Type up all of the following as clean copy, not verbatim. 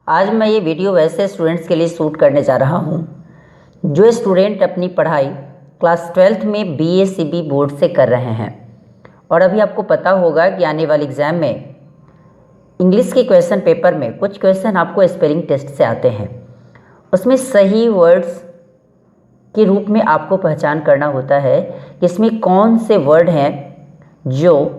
आज मैं ये वीडियो वैसे स्टूडेंट्स के लिए शूट करने जा रहा हूँ जो स्टूडेंट अपनी पढ़ाई क्लास 12th में BA/CB बोर्ड से कर रहे हैं। और अभी आपको पता होगा कि आने वाले एग्ज़ाम में इंग्लिश के क्वेश्चन पेपर में कुछ क्वेश्चन आपको स्पेलिंग टेस्ट से आते हैं। उसमें सही वर्ड्स के रूप में आपको पहचान करना होता है कि इसमें कौन से वर्ड हैं जो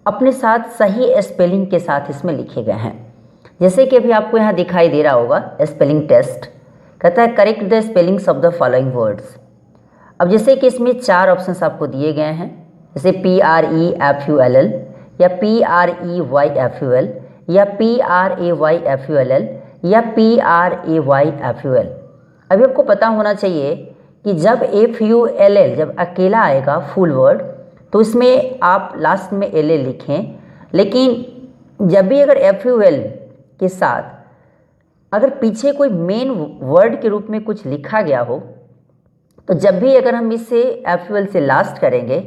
अपने साथ सही स्पेलिंग के साथ इसमें लिखे गए हैं। जैसे कि अभी आपको यहाँ दिखाई दे रहा होगा स्पेलिंग टेस्ट कहता है correct the spellings of the following words. अब जैसे कि इसमें 4 ऑप्शंस आपको दिए गए हैं, जैसे PREFULL या PREYFUL या PRAYFULL या PRAYFUL। अभी आपको पता होना चाहिए कि जब FULL जब अकेला आएगा फुल वर्ड तो इसमें आप लास्ट में LL लिखें, लेकिन जब भी अगर FUL के साथ अगर पीछे कोई मेन वर्ड के रूप में कुछ लिखा गया हो तो जब भी अगर हम इसे FUL से लास्ट करेंगे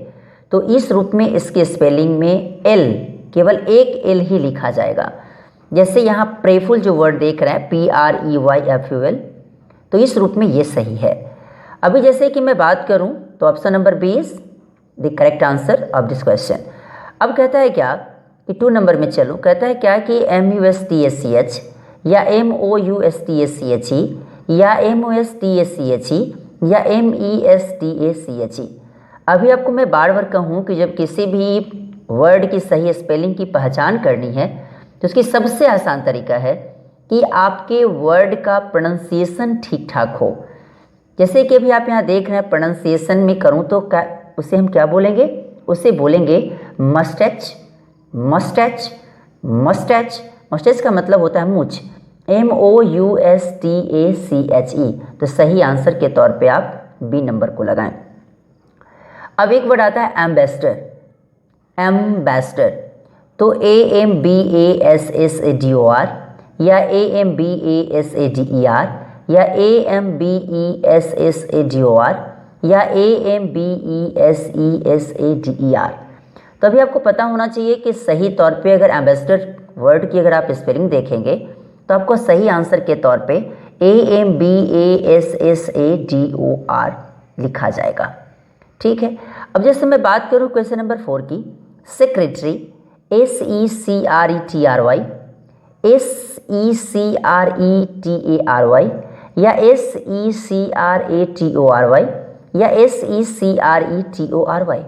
तो इस रूप में इसके स्पेलिंग में L केवल एक L ही लिखा जाएगा। जैसे यहाँ प्रेफुल जो वर्ड देख रहे हैं PREYFUL, तो इस रूप में ये सही है। अभी जैसे कि मैं बात करूँ तो option number B is the correct answer of this question. अब कहता है क्या कि 2 नंबर में चलो, कहता है क्या कि MUSTACH या MOUSTACHE या MOSTACHE या MESTACHE। अभी आपको मैं बार बार कहूँ कि जब किसी भी वर्ड की सही स्पेलिंग की पहचान करनी है तो उसकी सबसे आसान तरीका है कि आपके वर्ड का प्रोनाउंसिएशन ठीक ठाक हो। जैसे कि अभी आप यहाँ देख रहे हैं प्रोनाउंसिएशन में करूँ तो उसे हम क्या बोलेंगे, उसे बोलेंगे मस्टैच। मस्टैच मस्टैच मस्टैच का मतलब होता है मूछ, MOUSTACHE। तो सही आंसर के तौर पे आप B नंबर को लगाएं। अब एक वर्ड आता है एम्बेसडर। एम्बेसडर तो AMBASSADOR या AMBASADER या AMBESSADOR या AMBESESADER। तो अभी आपको पता होना चाहिए कि सही तौर पे अगर एम्बेसडर वर्ड की अगर आप स्पेलिंग देखेंगे तो आपको सही आंसर के तौर पे AMBASSADOR लिखा जाएगा। ठीक है। अब जैसे मैं बात करूँ क्वेश्चन नंबर 4 की, सेक्रेटरी SECRETRY SECRETARY या SECRATORY या SECRETORY।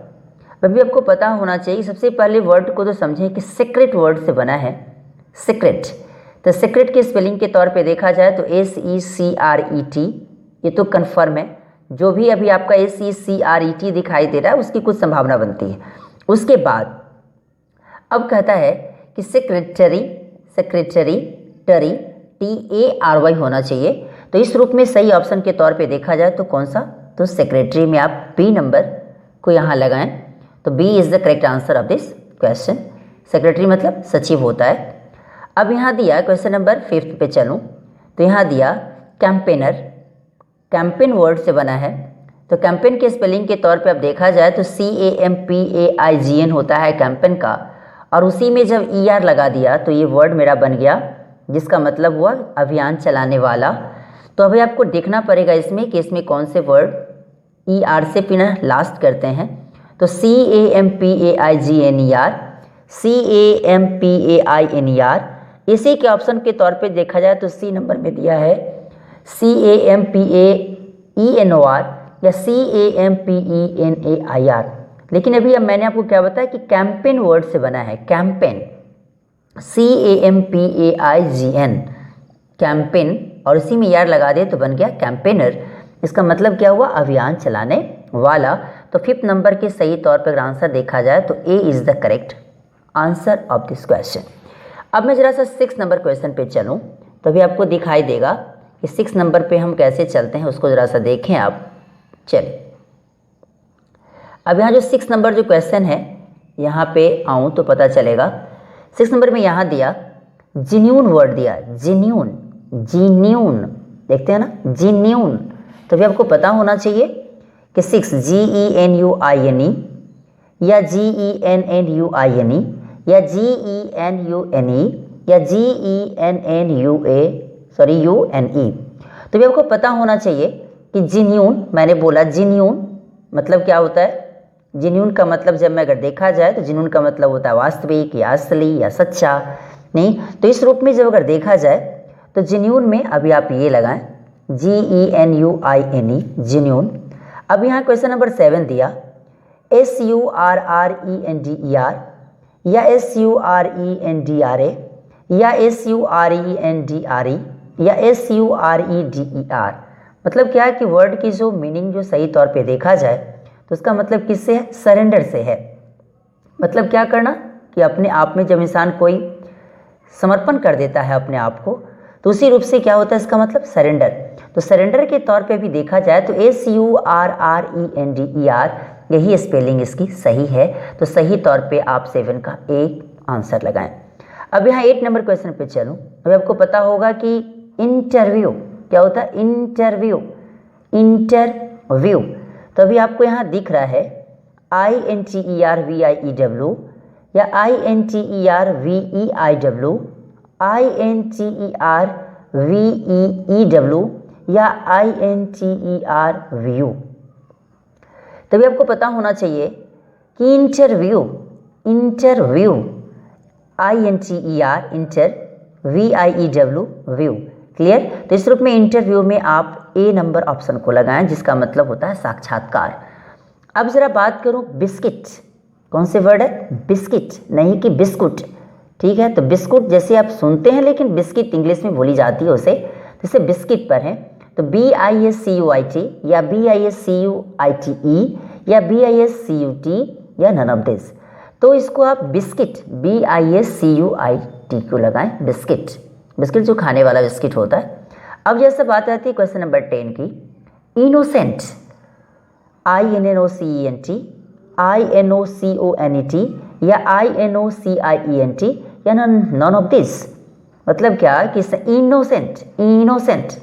अभी आपको पता होना चाहिए सबसे पहले वर्ड को तो समझें कि सीक्रेट वर्ड से बना है। सीक्रेट तो सीक्रेट के स्पेलिंग के तौर पे देखा जाए तो SECRET, ये तो कन्फर्म है। जो भी अभी आपका SECRET दिखाई दे रहा है उसकी कुछ संभावना बनती है। उसके बाद अब कहता है कि सेक्रेटरी, सेक्रेटरी टरी TARY होना चाहिए। तो इस रूप में सही ऑप्शन के तौर पे देखा जाए तो कौन सा, तो सेक्रेटरी में आप B नंबर को यहाँ लगाएं। तो B is the correct answer of this question. Secretary मतलब सचिव होता है। अब यहाँ दिया क्वेश्चन नंबर 5 पे चलूँ तो यहाँ दिया कैंपेनर। कैंपेन वर्ड से बना है। तो कैंपेन के स्पेलिंग के तौर पे अब देखा जाए तो CAMPAIGN होता है कैंपेन का, और उसी में जब ER लगा दिया तो ये वर्ड मेरा बन गया जिसका मतलब हुआ अभियान चलाने वाला। तो अभी आपको देखना पड़ेगा इसमें कि इसमें कौन से वर्ड ER से बिना लास्ट करते हैं। तो CAMPAIGNER, CAMPAINER। इसी के ऑप्शन के तौर पे देखा जाए तो C नंबर में दिया है CAMPAENOR या CAMPENAIR। लेकिन अभी अब मैंने आपको क्या बताया कि कैंपेन वर्ड से बना है। कैंपेन CAMPAIGN कैंपेन, और इसी में यार लगा दे तो बन गया कैंपेनर। इसका मतलब क्या हुआ, अभियान चलाने वाला। तो 5th नंबर के सही तौर पर आंसर देखा जाए तो A is the correct answer of this question. अब मैं जरा सा 6 नंबर क्वेश्चन पे चलूँ तो अभी आपको दिखाई देगा कि 6 नंबर पे हम कैसे चलते हैं, उसको ज़रा सा देखें आप। चलिए अब यहाँ जो 6 नंबर जो क्वेश्चन है यहाँ पे आऊँ तो पता चलेगा। 6 नंबर में यहाँ दिया जिन्यून वर्ड दिया, जिन्यून, जीन्यून, देखते हैं ना जिन्यून। तो अभी आपको पता होना चाहिए कि 6 GENUINE या GENNUINE या GENUNE या GENNUNE। तो भी आपको पता होना चाहिए कि जिन्यून, मैंने बोला जिन्यून मतलब क्या होता है। जिन्यून का मतलब जब मैं अगर देखा जाए तो जिन्यून का मतलब होता है वास्तविक या असली या सच्चा। नहीं तो इस रूप में जब अगर देखा जाए तो जिन्यून में अभी आप ये लगाएं GENUINE जिन्यून। अब यहाँ क्वेश्चन नंबर 7 दिया SURRENDER या SURENDRA या SURENDRE या SUREDER। मतलब क्या है कि वर्ड की जो मीनिंग जो सही तौर पे देखा जाए तो उसका मतलब किससे है, सरेंडर से है। मतलब क्या करना कि अपने आप में जब इंसान कोई समर्पण कर देता है अपने आप को तो उसी रूप से क्या होता है, इसका मतलब सरेंडर। तो सरेंडर के तौर पे भी देखा जाए तो SURRENDER यही स्पेलिंग इसकी सही है। तो सही तौर पे आप 7 का एक आंसर लगाएं। अब यहाँ 8 नंबर क्वेश्चन पे चलूँ। अभी आपको पता होगा कि इंटरव्यू क्या होता है, इंटरव्यू तो अभी आपको यहाँ दिख रहा है INTERVIEW या INTERVEIW, INTERVEEW या INTERView। तभी आपको पता होना चाहिए कि interview INTER inter VIEW view. Clear. तो इस रूप में इंटरव्यू में आप ए नंबर ऑप्शन को लगाएं जिसका मतलब होता है साक्षात्कार। अब जरा बात करूं बिस्किट, कौन से वर्ड है, बिस्किट नहीं कि बिस्कुट। ठीक है, तो बिस्कुट जैसे आप सुनते हैं लेकिन बिस्किट इंग्लिश में बोली जाती है उसे, जैसे बिस्किट पर है तो BISCUIT या BISCUITE या BISCUT या नन ऑफ दिस। तो इसको आप बिस्किट BISCUIT को लगाएं, बिस्किट जो खाने वाला बिस्किट होता है। अब जैसे बात आती है क्वेश्चन नंबर 10 की, इनोसेंट INNOCENT INOCONET या INOCIENT या नन ऑफ दिस। मतलब क्या कि इनोसेंट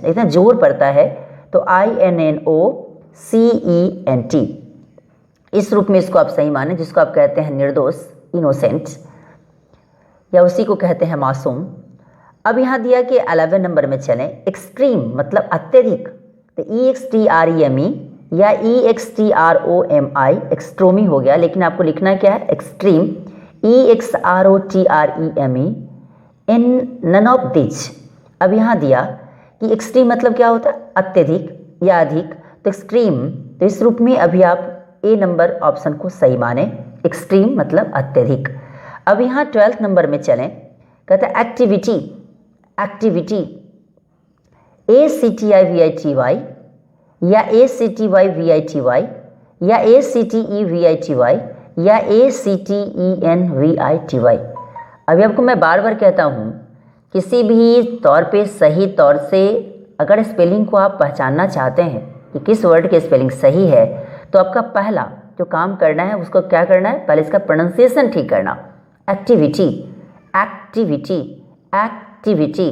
इतना जोर पड़ता है तो INNOCENT। इस रूप में इसको आप सही माने, जिसको आप कहते हैं निर्दोष इनोसेंट या उसी को कहते हैं मासूम। अब यहाँ दिया कि 11 नंबर में चलें, एक्सट्रीम मतलब अत्यधिक, तो EXTREME या EXTROMI एक्सट्रोमी हो गया, लेकिन आपको लिखना क्या है extreme EXROTREME in none of this. अब यहाँ दिया कि एक्सट्रीम मतलब क्या होता है अत्यधिक या अधिक, तो एक्सट्रीम, तो इस रूप में अभी आप ए नंबर ऑप्शन को सही माने, एक्सट्रीम मतलब अत्यधिक। अब यहाँ 12 नंबर में चलें, कहते हैं एक्टिविटी ACTIVITY या ACTYVITY या ACTEVITY या ACTENVITY। अभी आपको मैं बार बार कहता हूँ किसी भी तौर पे सही तौर से अगर स्पेलिंग को आप पहचानना चाहते हैं कि किस वर्ड की स्पेलिंग सही है तो आपका पहला जो काम करना है उसको क्या करना है, पहले इसका प्रोनाउंसिएशन ठीक करना। एक्टिविटी ACTI VITY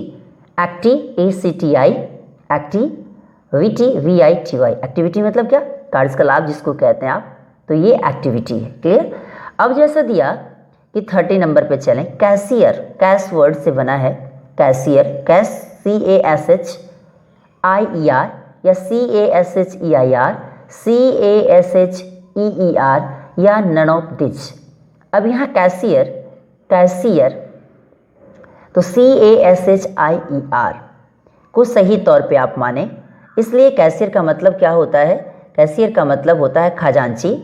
एक्टिविटी मतलब क्या, कार्यकलाप जिसको कहते हैं आप, तो ये एक्टिविटी है। क्लियर। अब जैसा दिया कि 30 नंबर पे चलें, कैशियर, कैश वर्ड से बना है कैशियर, कैश CASHIER या CASHEIR या नन ऑफ दिस। अब यहाँ कैशियर तो CASHIER को सही तौर पे आप माने, इसलिए कैशियर का मतलब क्या होता है, कैशियर का मतलब होता है खजांची।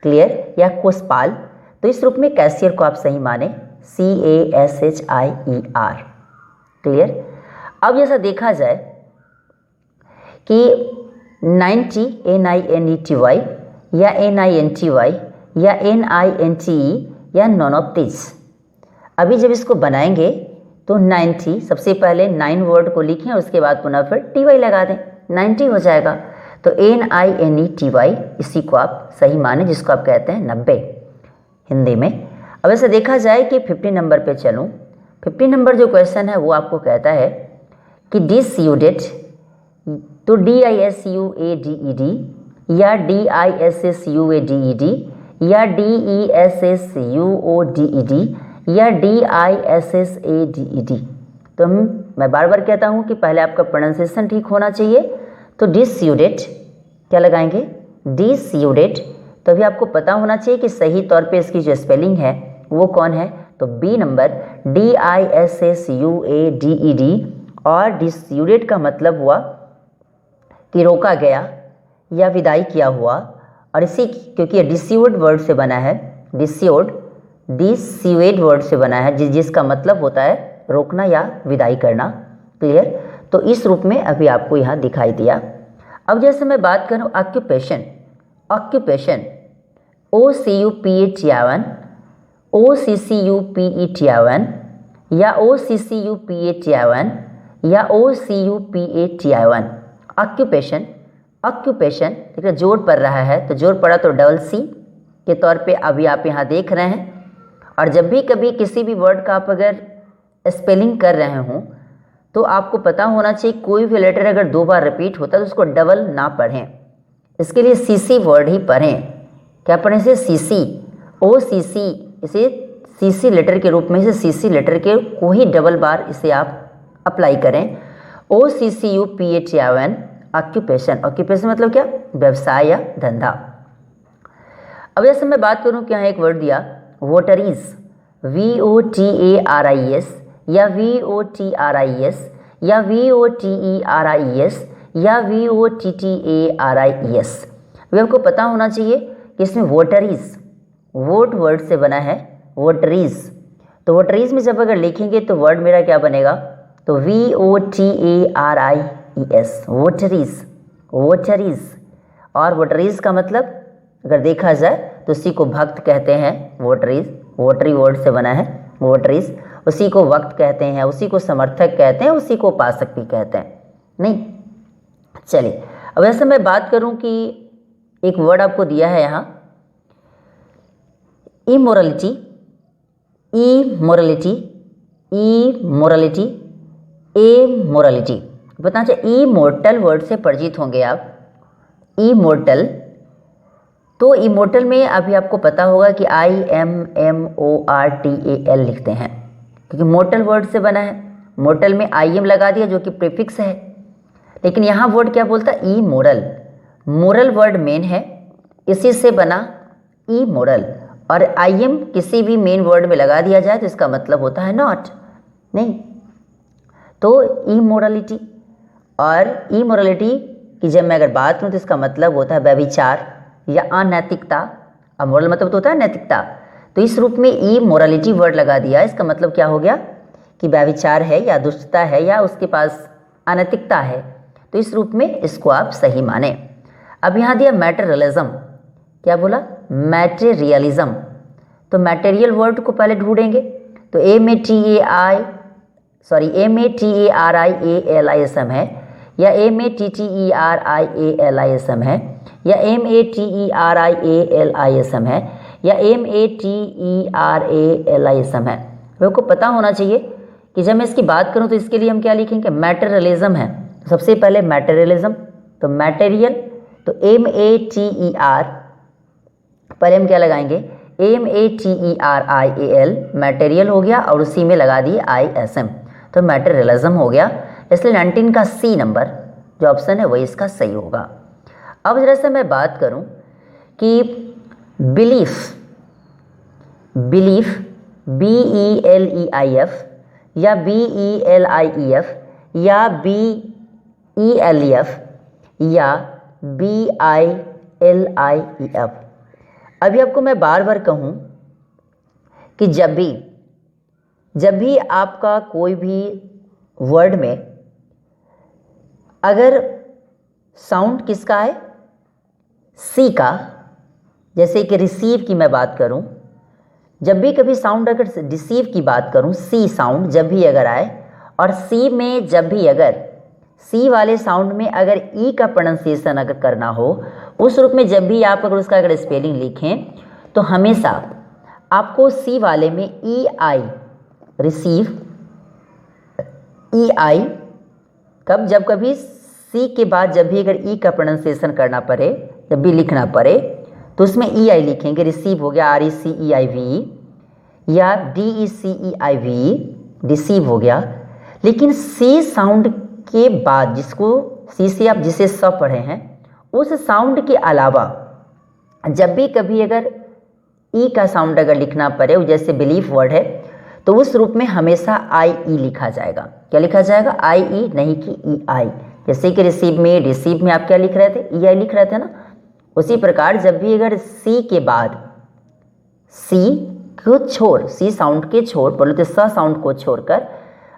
क्लियर, या कोषपाल। तो इस रूप में कैशियर को आप सही माने CASHIER। क्लियर। अब जैसा देखा जाए कि 90 NINETY या NINTY या NINTE या नॉन ऑफ दिस। अभी जब इसको बनाएंगे तो 90 सबसे पहले 9 वर्ड को लिखें, उसके बाद पुनः फिर TY लगा दें, 90 हो जाएगा। तो NINETY इसी को आप सही माने, जिसको आप कहते हैं 90 हिंदी में। अब ऐसे देखा जाए कि 50 नंबर पे चलूँ। 50 नंबर जो क्वेश्चन है वो आपको कहता है कि डिसयूडेड, तो DISUADED या DISSUADED या DESSUODED या DISSADED। तो मैं बार बार कहता हूँ कि पहले आपका प्रोनाउंसिएशन ठीक होना चाहिए। तो डिसयूडेड क्या लगाएंगे? डिसयूडेड। तो अभी आपको पता होना चाहिए कि सही तौर पे इसकी जो स्पेलिंग है वो कौन है, तो बी नंबर DISSUADED। और डिसयूडेड का मतलब हुआ कि रोका गया या विदाई किया हुआ। और इसी क्योंकि ये डिस्यूड वर्ड से बना है, डिस्यूड वर्ड से बना है जिसका मतलब होता है रोकना या विदाई करना। क्लियर? तो इस रूप में अभी आपको यहाँ दिखाई दिया। अब जैसे मैं बात करूँ ऑक्यूपेशन, ऑक्यूपेशन OCUPATI1, OCCUPETI1 या OCCUPATI1 या OCUPATI1। ऑक्यूपेशन, ऑक्यूपेशन देखिए जोड़ पड़ रहा है, तो जोड़ पड़ा तो डबल सी के तौर पे अभी आप यहाँ देख रहे हैं। और जब भी कभी किसी भी वर्ड का आप अगर स्पेलिंग कर रहे हों तो आपको पता होना चाहिए कोई भी लेटर अगर 2 बार रिपीट होता है तो उसको डबल ना पढ़ें। इसके लिए CC वर्ड ही पढ़ें। क्या पढ़ें? इसे CC, OCC, इसे CC लेटर के रूप में, इसे CC लेटर के को ही डबल बार इसे आप अप्लाई करें। OCCUPATI1 occupation. ऑक्यूपेशन मतलब क्या? व्यवसाय या धंधा। अब जैसे मैं बात करूं कि यहाँ एक वर्ड दिया वोटरीज, VOTARIS या VOTRIS या VOTERIS या VOTTARIS। अभी आपको पता होना चाहिए कि इसमें वोटरीज वोट वर्ड से बना है, वोटरीज। तो वोटरीज में जब अगर लिखेंगे तो वर्ड मेरा क्या बनेगा? तो VOTARIES, वोटरीज, वोटरीज। और वोटरीज का मतलब अगर देखा जाए तो उसी को भक्त कहते हैं, वोटरीज, वोटरी वर्ड से बना है वोटरीज। उसी को वक्त कहते हैं, उसी को समर्थक कहते हैं, उसी को उपासक भी कहते हैं। नहीं, चलिए अब ऐसे मैं बात करूं कि एक वर्ड आपको दिया है यहाँ इमोरलिटी, इमोरलिटी, इमोरलिटी, एमोरलिटी। बताना चाहिए इमोर्टल वर्ड से परिचित होंगे आप। इमोर्टल, तो इमोर्टल में अभी आपको पता होगा कि IMMORTAL लिखते हैं क्योंकि मोर्टल वर्ड से बना है। मोर्टल में IM लगा दिया जो कि प्रीफिक्स है। लेकिन यहाँ वर्ड क्या बोलता है? इमोरल। मोरल वर्ड मेन है, इसी से बना इमोरल। और IM किसी भी मेन वर्ड में लगा दिया जाए तो इसका मतलब होता है नॉट, नहीं। तो इमोरलिटी, और इमोरलिटी की जब मैं अगर बात करूँ तो इसका मतलब होता है व्यभिचार या अनैतिकता। अब मोरल मतलब होता है नैतिकता, तो इस रूप में इमोरलिटी वर्ड लगा दिया। इसका मतलब क्या हो गया कि व्यभिचार है या दुष्टता है या उसके पास अनैतिकता है। तो इस रूप में इसको आप सही माने। अब यहाँ दिया मैटेरियलिज्म। क्या बोला? मैटेरियलिज्म। तो मैटेरियल वर्ड को पहले ढूंढेंगे तो MATERIALISM है या MATTERIALISM है या MATERIALISM है या MATERALISM है। आपको पता होना चाहिए कि जब मैं इसकी बात करूं तो इसके लिए हम क्या लिखेंगे? मैटेरियलिज्म है। सबसे पहले मैटेरियलिज्म, तो मैटेरियल, तो MATER, पहले हम क्या लगाएंगे? MATERIAL, मैटेरियल हो गया और उसी में लगा दिए ISM, तो मैटेरियलिज्म हो गया। इसलिए 19 का C नंबर जो ऑप्शन है वही इसका सही होगा। अब जरा से मैं बात करूं कि बिलीफ, बिलीफ BELEIF या BELIEF या BELEF या BILIEF। अभी आपको मैं बार बार कहूं कि जब भी आपका कोई भी वर्ड में अगर साउंड किसका है? सी का, जैसे कि रिसीव की मैं बात करूं, जब भी कभी साउंड अगर रिसीव की बात करूं, सी साउंड जब भी अगर आए, और सी में जब भी अगर सी वाले साउंड में अगर ई का प्रोनाउंसिएशन अगर करना हो, उस रूप में जब भी आप अगर उसका अगर स्पेलिंग लिखें तो हमेशा आपको सी वाले में EI, रिसीव, EI, कब? जब कभी सी के बाद जब भी अगर ई का प्रोनाउंसिएशन करना पड़े, जब भी लिखना पड़े तो उसमें EI लिखेंगे। रिसीव हो गया RECEIVE, या DECEIVE डिसीव हो गया। लेकिन सी साउंड के बाद, जिसको सी से आप जिसे स पढ़े हैं, उस साउंड के अलावा जब भी कभी अगर ई का साउंड अगर लिखना पड़े, जैसे बिलीफ वर्ड है, तो उस रूप में हमेशा IE लिखा जाएगा। क्या लिखा जाएगा? IE, नहीं कि EI। जैसे कि रिसीव में आप क्या लिख रहे थे? EI लिख रहे थे ना। उसी प्रकार जब भी अगर सी के बाद सी को छोड़, सी साउंड के छोड़, बोलो तो स साउंड को छोड़कर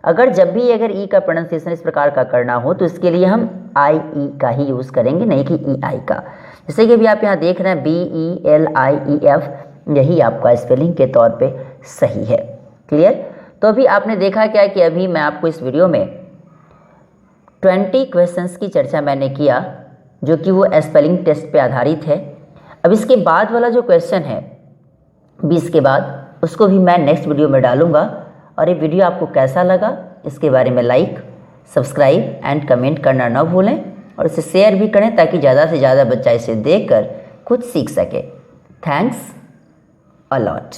अगर जब भी अगर ई का प्रोनाउंसिएशन इस प्रकार का करना हो तो इसके लिए हम IE का ही यूज़ करेंगे, नहीं कि EI का। जैसे कि अभी आप यहाँ देख रहे हैं BELIEF, यही आपका स्पेलिंग के तौर पे सही है। क्लियर? तो अभी आपने देखा क्या कि अभी मैं आपको इस वीडियो में 20 क्वेश्चंस की चर्चा मैंने किया, जो कि वो स्पेलिंग टेस्ट पे आधारित है। अब इसके बाद वाला जो क्वेश्चन है 20 के बाद, उसको भी मैं नेक्स्ट वीडियो में डालूंगा। और ये वीडियो आपको कैसा लगा इसके बारे में लाइक, सब्सक्राइब एंड कमेंट करना ना भूलें, और इसे शेयर भी करें ताकि ज़्यादा से ज़्यादा बच्चा इसे देखकर कुछ सीख सके। Thanks a lot.